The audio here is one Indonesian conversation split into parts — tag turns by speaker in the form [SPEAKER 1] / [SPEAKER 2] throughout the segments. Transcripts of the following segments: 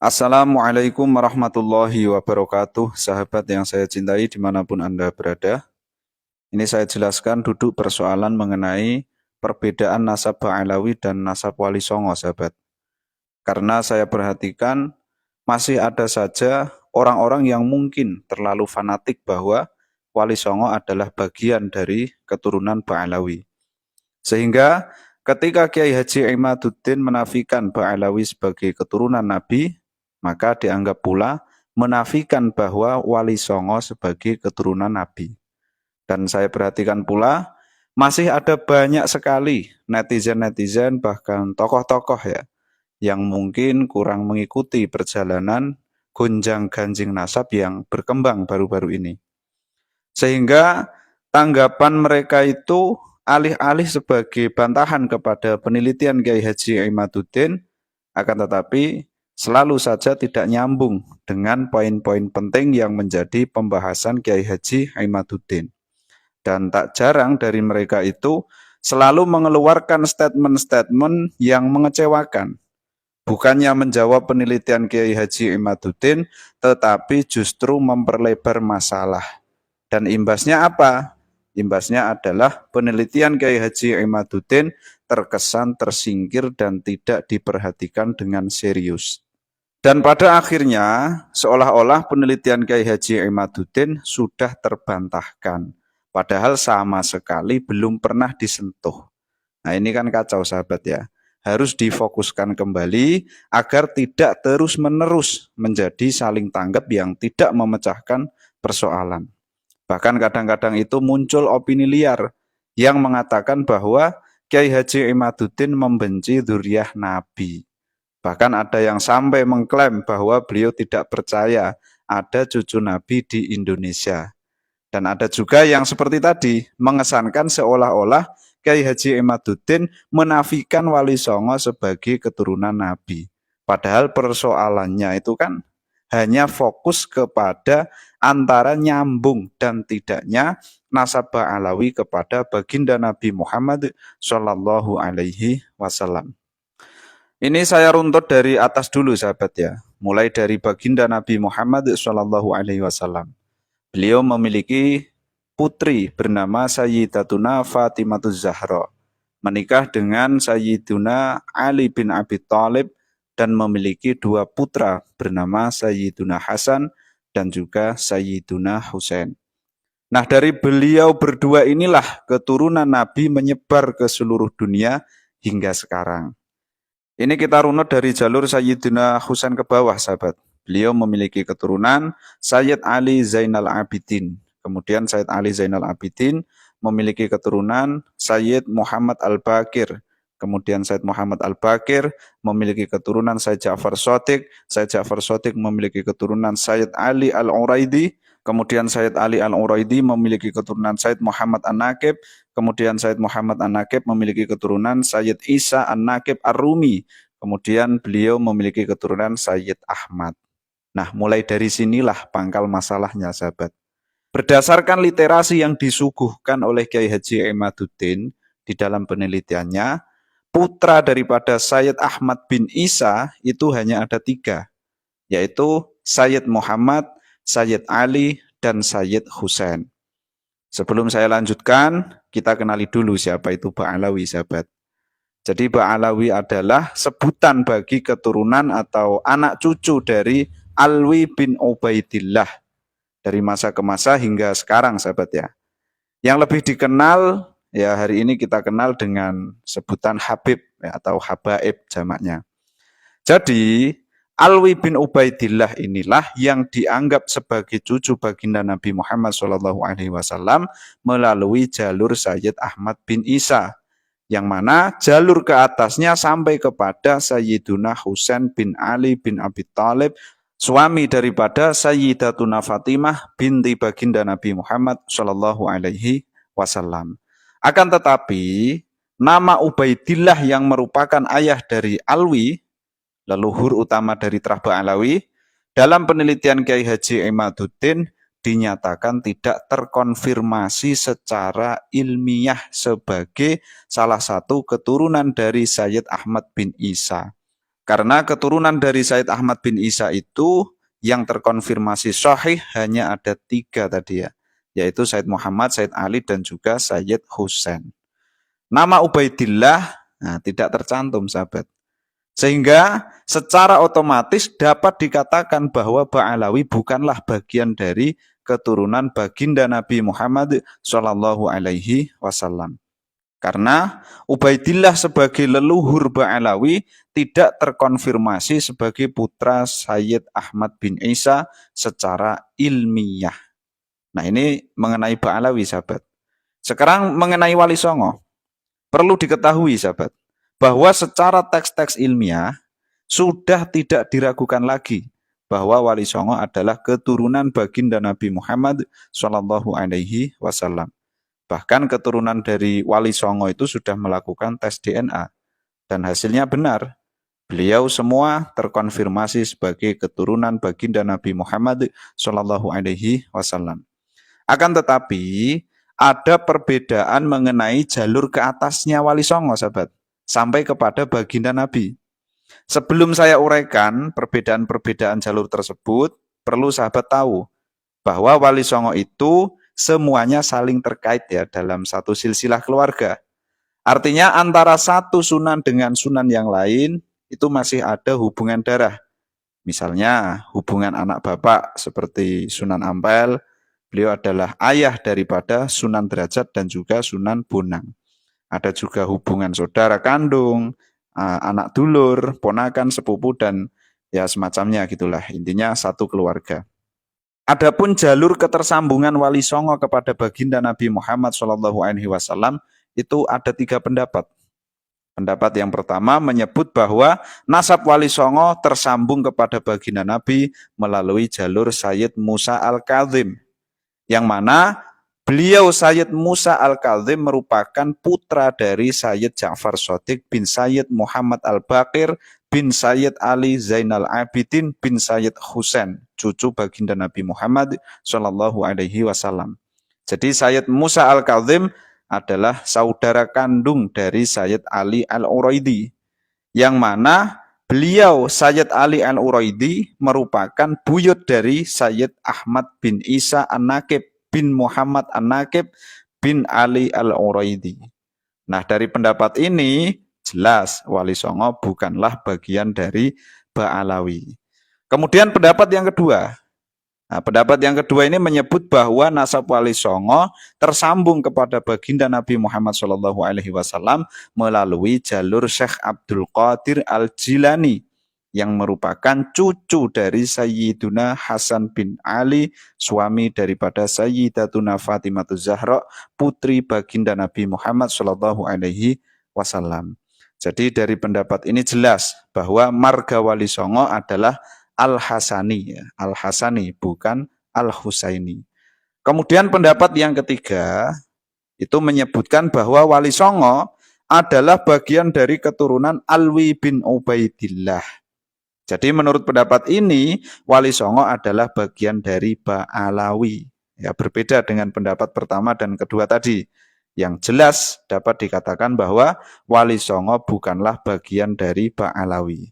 [SPEAKER 1] Assalamualaikum warahmatullahi wabarakatuh, sahabat yang saya cintai dimanapun Anda berada. Ini saya jelaskan duduk persoalan mengenai perbedaan nasab Ba'alawi dan nasab Wali Songo, sahabat. Karena saya perhatikan masih ada saja orang-orang yang mungkin terlalu fanatik bahwa Wali Songo adalah bagian dari keturunan Ba'alawi. Sehingga ketika Kiai Haji Imaduddin menafikan Ba'alawi sebagai keturunan Nabi, maka dianggap pula menafikan bahwa Wali Songo sebagai keturunan Nabi. Dan saya perhatikan pula, masih ada banyak sekali netizen-netizen bahkan tokoh-tokoh ya, yang mungkin kurang mengikuti perjalanan gonjang-ganjing nasab yang berkembang baru-baru ini. Sehingga tanggapan mereka itu alih-alih sebagai bantahan kepada penelitian Kiai Haji Imaduddin, akan tetapi selalu saja tidak nyambung dengan poin-poin penting yang menjadi pembahasan Kiai Haji Imaduddin. Dan tak jarang dari mereka itu selalu mengeluarkan statement-statement yang mengecewakan. Bukannya menjawab penelitian Kiai Haji Imaduddin, tetapi justru memperlebar masalah. Dan imbasnya apa? Imbasnya adalah penelitian Kiai Haji Imaduddin terkesan tersingkir dan tidak diperhatikan dengan serius. Dan pada akhirnya, seolah-olah penelitian Kiai Haji Imaduddin sudah terbantahkan. Padahal sama sekali belum pernah disentuh. Nah ini kan kacau sahabat ya. Harus difokuskan kembali agar tidak terus-menerus menjadi saling tanggap yang tidak memecahkan persoalan. Bahkan kadang-kadang itu muncul opini liar yang mengatakan bahwa Kiai Haji Imaduddin membenci dzurriyyah Nabi. Bahkan ada yang sampai mengklaim bahwa beliau tidak percaya ada cucu Nabi di Indonesia. Dan ada juga yang seperti tadi, mengesankan seolah-olah Kiai Haji Imaduddin menafikan Wali Songo sebagai keturunan Nabi. Padahal persoalannya itu kan hanya fokus kepada antara nyambung dan tidaknya nasab Ba'alawi kepada baginda Nabi Muhammad Shallallahu Alaihi Wasallam. Ini saya runtut dari atas dulu sahabat ya, mulai dari baginda Nabi Muhammad Shallallahu Alaihi Wasallam. Beliau memiliki putri bernama Sayyidatuna Fatimatuz Zahra, menikah dengan Sayyiduna Ali bin Abi Thalib dan memiliki dua putra bernama Sayyiduna Hasan dan juga Sayyiduna Husain. Nah dari beliau berdua inilah keturunan Nabi menyebar ke seluruh dunia hingga sekarang. Ini kita runut dari jalur Sayyiduna Husain ke bawah sahabat. Beliau memiliki keturunan Sayyid Ali Zainal Abidin. Kemudian Sayyid Ali Zainal Abidin memiliki keturunan Sayyid Muhammad Al-Baqir. Kemudian Sayyid Muhammad Al-Baqir memiliki keturunan Sayyid Ja'far Shadiq. Sayyid Ja'far Shadiq memiliki keturunan Sayyid Ali Al-Uraidi. Kemudian Sayyid Ali Al-Uraidi memiliki keturunan Sayyid Muhammad An-Naqib. Kemudian Sayyid Muhammad An-Naqib memiliki keturunan Sayyid Isa An-Naqib Ar-Rumi. Kemudian beliau memiliki keturunan Sayyid Ahmad. Nah, mulai dari sinilah pangkal masalahnya, sahabat. Berdasarkan literasi yang disuguhkan oleh Kiai Haji Imaduddin di dalam penelitiannya, putra daripada Sayyid Ahmad bin Isa itu hanya ada 3, yaitu Sayyid Muhammad, Sayyid Ali, dan Sayyid Husain. Sebelum saya lanjutkan, kita kenali dulu siapa itu Ba'alawi, sahabat. Jadi Ba'alawi adalah sebutan bagi keturunan atau anak cucu dari Alwi bin Ubaidillah dari masa ke masa hingga sekarang sahabat ya. Yang lebih dikenal ya hari ini kita kenal dengan sebutan Habib ya, atau Habaib jamaknya. Jadi Alwi bin Ubaidillah inilah yang dianggap sebagai cucu baginda Nabi Muhammad SAW melalui jalur Sayyid Ahmad bin Isa. Yang mana jalur ke atasnya sampai kepada Sayyiduna Husain bin Ali bin Abi Thalib, suami daripada Sayyidatuna Fatimah binti baginda Nabi Muhammad Shallallahu Alaihi Wasallam. Akan tetapi nama Ubaidillah yang merupakan ayah dari Alwi, leluhur utama dari Trah Ba'alawi, dalam penelitian Kiai Haji Imaduddin dinyatakan tidak terkonfirmasi secara ilmiah sebagai salah satu keturunan dari Sayyid Ahmad bin Isa. Karena keturunan dari Sayyid Ahmad bin Isa itu yang terkonfirmasi sahih hanya ada 3 tadi ya, yaitu Sayyid Muhammad, Sayyid Ali, dan juga Sayyid Husain. Nama Ubaidillah tidak tercantum, sahabat. Sehingga secara otomatis dapat dikatakan bahwa Ba'alawi bukanlah bagian dari keturunan baginda Nabi Muhammad Shallallahu Alaihi Wasallam. Karena Ubaidillah sebagai leluhur Ba'alawi tidak terkonfirmasi sebagai putra Sayyid Ahmad bin Isa secara ilmiah. Nah, ini mengenai Ba'alawi, sahabat. Sekarang mengenai Wali Songo. Perlu diketahui, sahabat, bahwa secara teks-teks ilmiah sudah tidak diragukan lagi bahwa Wali Songo adalah keturunan baginda Nabi Muhammad Shallallahu Alaihi Wasallam. Bahkan keturunan dari Wali Songo itu sudah melakukan tes DNA dan hasilnya benar. Beliau semua terkonfirmasi sebagai keturunan baginda Nabi Muhammad Shallallahu Alaihi Wasallam. Akan tetapi ada perbedaan mengenai jalur ke atasnya Wali Songo, sahabat, sampai kepada baginda Nabi. Sebelum saya uraikan perbedaan-perbedaan jalur tersebut, perlu sahabat tahu bahwa Wali Songo itu semuanya saling terkait ya dalam satu silsilah keluarga. Artinya antara satu sunan dengan sunan yang lain itu masih ada hubungan darah. Misalnya hubungan anak bapak seperti Sunan Ampel, beliau adalah ayah daripada Sunan Derajat dan juga Sunan Bonang. Ada juga hubungan saudara kandung, anak dulur, ponakan, sepupu, dan ya semacamnya gitulah. Intinya satu keluarga. Adapun jalur ketersambungan Wali Songo kepada baginda Nabi Muhammad SAW itu ada 3 pendapat. Pendapat yang pertama menyebut bahwa nasab Wali Songo tersambung kepada baginda Nabi melalui jalur Sayyid Musa Al-Kadzim, yang mana beliau Sayyid Musa Al-Kadzim merupakan putra dari Sayyid Ja'far Shadiq bin Sayyid Muhammad Al-Baqir bin Sayyid Ali Zainal Abidin bin Sayyid Husain, cucu baginda Nabi Muhammad Shallallahu Alaihi Wasallam. Jadi Sayyid Musa Al-Kadzim adalah saudara kandung dari Sayyid Ali Al-Uraidi, yang mana beliau Sayyid Ali Al-Uraidi merupakan buyut dari Sayyid Ahmad bin Isa An-Naqib bin Muhammad An-Naqib bin Ali Al-Uraidi. Nah, dari pendapat ini jelas Wali Songo bukanlah bagian dari Ba'alawi. Kemudian pendapat yang kedua. Nah, pendapat yang kedua ini menyebut bahwa nasab Wali Songo tersambung kepada baginda Nabi Muhammad SAW melalui jalur Syekh Abdul Qadir Al-Jilani, yang merupakan cucu dari Sayyiduna Hasan bin Ali, suami daripada Sayyidatuna Fatimah Zahra, putri baginda Nabi Muhammad SAW. Jadi dari pendapat ini jelas bahwa marga Wali Songo adalah Al-Hasani, ya. Al-Hasani bukan Al-Husaini. Kemudian pendapat yang ketiga itu menyebutkan bahwa Wali Songo adalah bagian dari keturunan Alwi bin Ubaidillah. Jadi menurut pendapat ini Wali Songo adalah bagian dari Ba'alawi. Ya, berbeda dengan pendapat pertama dan kedua tadi. Yang jelas dapat dikatakan bahwa Wali Songo bukanlah bagian dari Ba'alawi.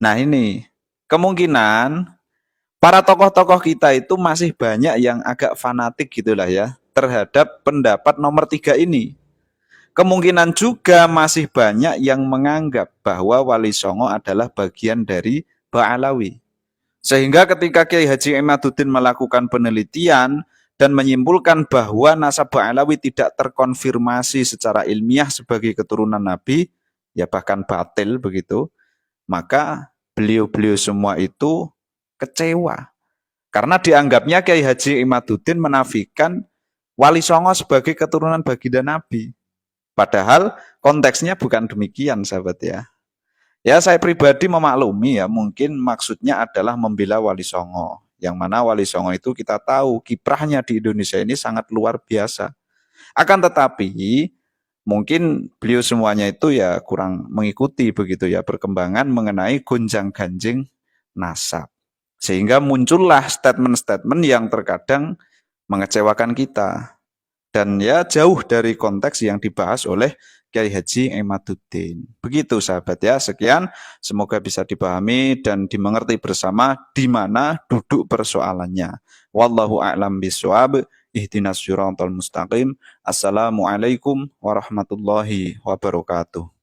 [SPEAKER 1] Nah, ini kemungkinan para tokoh-tokoh kita itu masih banyak yang agak fanatik gitulah ya terhadap pendapat nomor 3 ini. Kemungkinan juga masih banyak yang menganggap bahwa Wali Songo adalah bagian dari Ba'alawi. Sehingga ketika Kiai Haji Imaduddin melakukan penelitian dan menyimpulkan bahwa nasab Ba'alawi tidak terkonfirmasi secara ilmiah sebagai keturunan Nabi, ya bahkan batil begitu, maka beliau-beliau semua itu kecewa. Karena dianggapnya Kiai Haji Imaduddin menafikan Wali Songo sebagai keturunan baginda Nabi. Padahal konteksnya bukan demikian, sahabat ya. Ya, saya pribadi memaklumi ya, mungkin maksudnya adalah membela Wali Songo. Yang mana Wali Songo itu kita tahu kiprahnya di Indonesia ini sangat luar biasa. Akan tetapi mungkin beliau semuanya itu ya kurang mengikuti begitu ya perkembangan mengenai gonjang-ganjing nasab. Sehingga muncullah statement-statement yang terkadang mengecewakan kita. Dan ya jauh dari konteks yang dibahas oleh Kiai Haji Imaduddin. Begitu sahabat ya, sekian. Semoga bisa dipahami dan dimengerti bersama di mana duduk persoalannya. Wallahu a'lam bishawab. Ihdinas siratal mustaqim. Assalamualaikum warahmatullahi wabarakatuh.